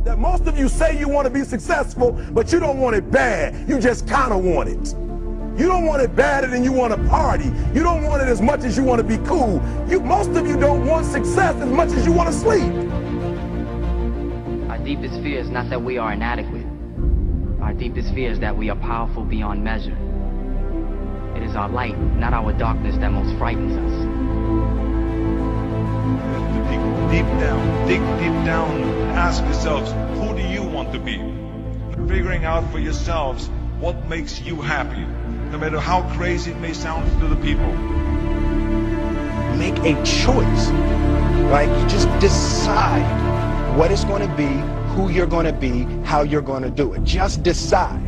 That most of you say you want to be successful, but you don't want it bad. You just kind of want it. You don't want it badder than you want to party. You don't want it as much as you want to be cool. Most of you don't want success as much as you want to sleep. Our deepest fear is not that we are inadequate. Our deepest fear is that we are powerful beyond measure. It is our light, not our darkness, that most frightens us. Deep down, dig deep down, ask yourselves, who do you want to be? Figuring out for yourselves what makes you happy, no matter how crazy it may sound to the people. Make a choice, right? You just decide what it's going to be, who you're going to be, how you're going to do it. Just decide.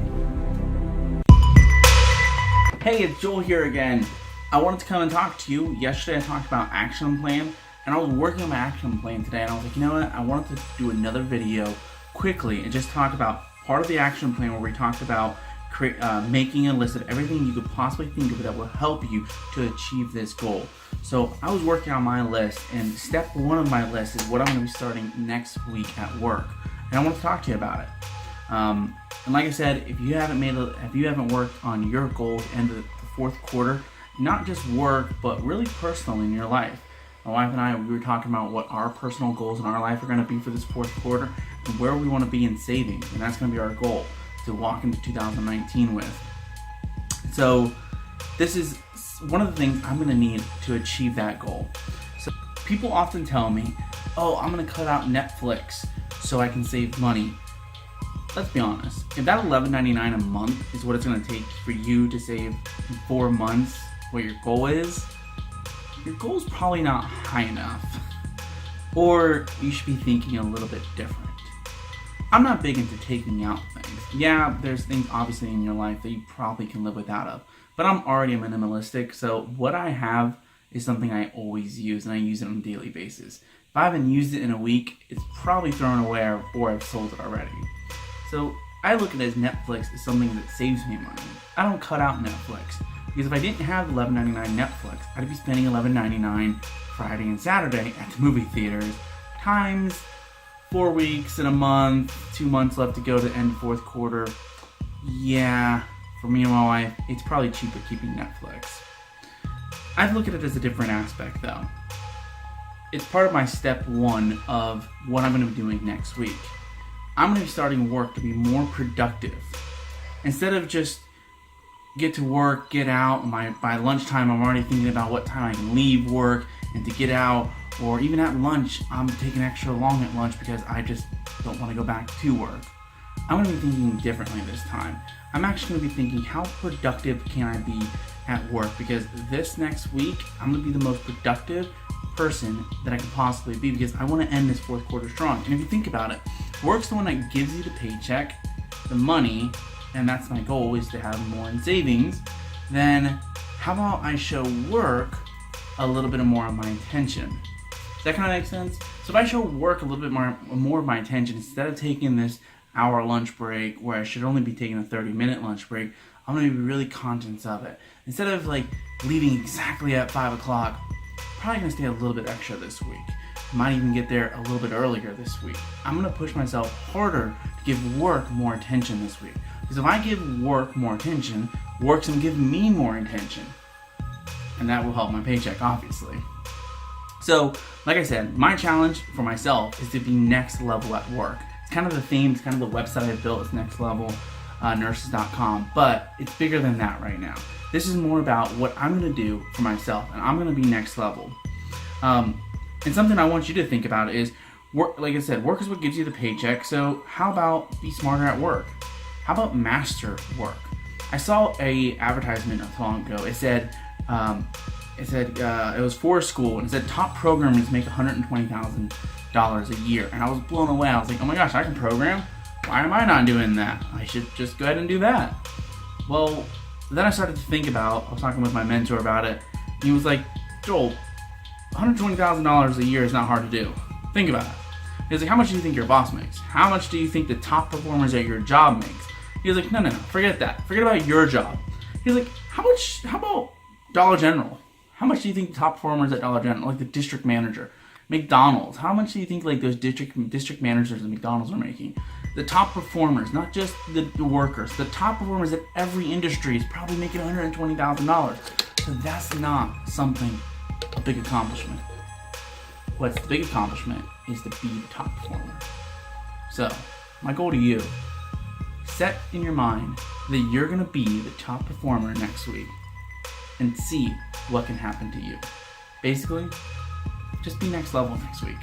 Hey, it's Joel here again. I wanted to come and talk to you. Yesterday I talked about action plan, and I was working on my action plan today, and I was like, you know what? I wanted to do another video quickly and just talk about part of the action plan where we talked about making a list of everything you could possibly think of that will help you to achieve this goal. So I was working on my list, and step one of my list is what I'm going to be starting next week at work, and I want to talk to you about it. And like I said, if you haven't worked on your goals in the fourth quarter, not just work but really personal in your life. My wife and I, we were talking about what our personal goals in our life are going to be for this fourth quarter and where we want to be in savings, and that's going to be our goal to walk into 2019 with. So this is one of the things I'm going to need to achieve that goal. So people often tell me, oh, I'm going to cut out Netflix so I can save money. Let's be honest, if that $11.99 a month is what it's going to take for you to save in 4 months what your goal is probably not high enough. Or you should be thinking a little bit different. I'm not big into taking out things. Yeah, there's things obviously in your life that you probably can live without of. But I'm already minimalistic, so what I have is something I always use, and I use it on a daily basis. If I haven't used it in a week, it's probably thrown away or I've sold it already. So I look at it as Netflix as something that saves me money. I don't cut out Netflix, because if I didn't have $11.99 Netflix, I'd be spending $11.99 Friday and Saturday at the movie theaters, times 4 weeks in a month, 2 months left to go to end fourth quarter. Yeah, for me and my wife, it's probably cheaper keeping Netflix. I look at it as a different aspect though. It's part of my step one of what I'm going to be doing next week. I'm going to be starting work to be more productive. Instead of just get to work, get out, by lunchtime I'm already thinking about what time I can leave work and to get out, or even at lunch, I'm taking extra long at lunch because I just don't want to go back to work. I'm going to be thinking differently this time. I'm actually going to be thinking, how productive can I be at work? Because this next week, I'm going to be the most productive person that I can possibly be, because I want to end this fourth quarter strong. And if you think about it, work's the one that gives you the paycheck, the money, and that's my goal, is to have more in savings. Then how about I show work a little bit more of my attention? Does that kind of make sense? So if I show work a little bit more of my attention, instead of taking this hour lunch break where I should only be taking a 30-minute lunch break, I'm going to be really conscious of it. Instead of like leaving exactly at 5 o'clock, probably going to stay a little bit extra this week. Might even get there a little bit earlier this week. I'm going to push myself harder to give work more attention this week. Because if I give work more attention, work's going to give me more attention. And that will help my paycheck, obviously. So, like I said, my challenge for myself is to be next level at work. It's kind of the theme, it's kind of the website I built, it's next level, nurses.com, but it's bigger than that right now. This is more about what I'm going to do for myself, and I'm going to be next level. And something I want you to think about is, work. Like I said, work is what gives you the paycheck, so how about be smarter at work? How about master work? I saw a advertisement not too long ago. It said it was for a school, and it said top programmers make $120,000 a year, and I was blown away. I was like, oh my gosh, I can program? Why am I not doing that? I should just go ahead and do that. Well, then I started to think about, I was talking with my mentor about it, and he was like, Joel, $120,000 a year is not hard to do. Think about it. He was like, how much do you think your boss makes? How much do you think the top performers at your job makes? He was like, no, forget that. Forget about your job. He was like, how about Dollar General? How much do you think the top performers at Dollar General, like the district manager, McDonald's. How much do you think like those district managers at McDonald's are making? The top performers, not just the workers, the top performers at every industry is probably making $120,000. So that's not something, a big accomplishment. What's the big accomplishment is to be the top performer. So, my goal to you, set in your mind that you're gonna be the top performer next week and see what can happen to you. Basically, just be next level next week.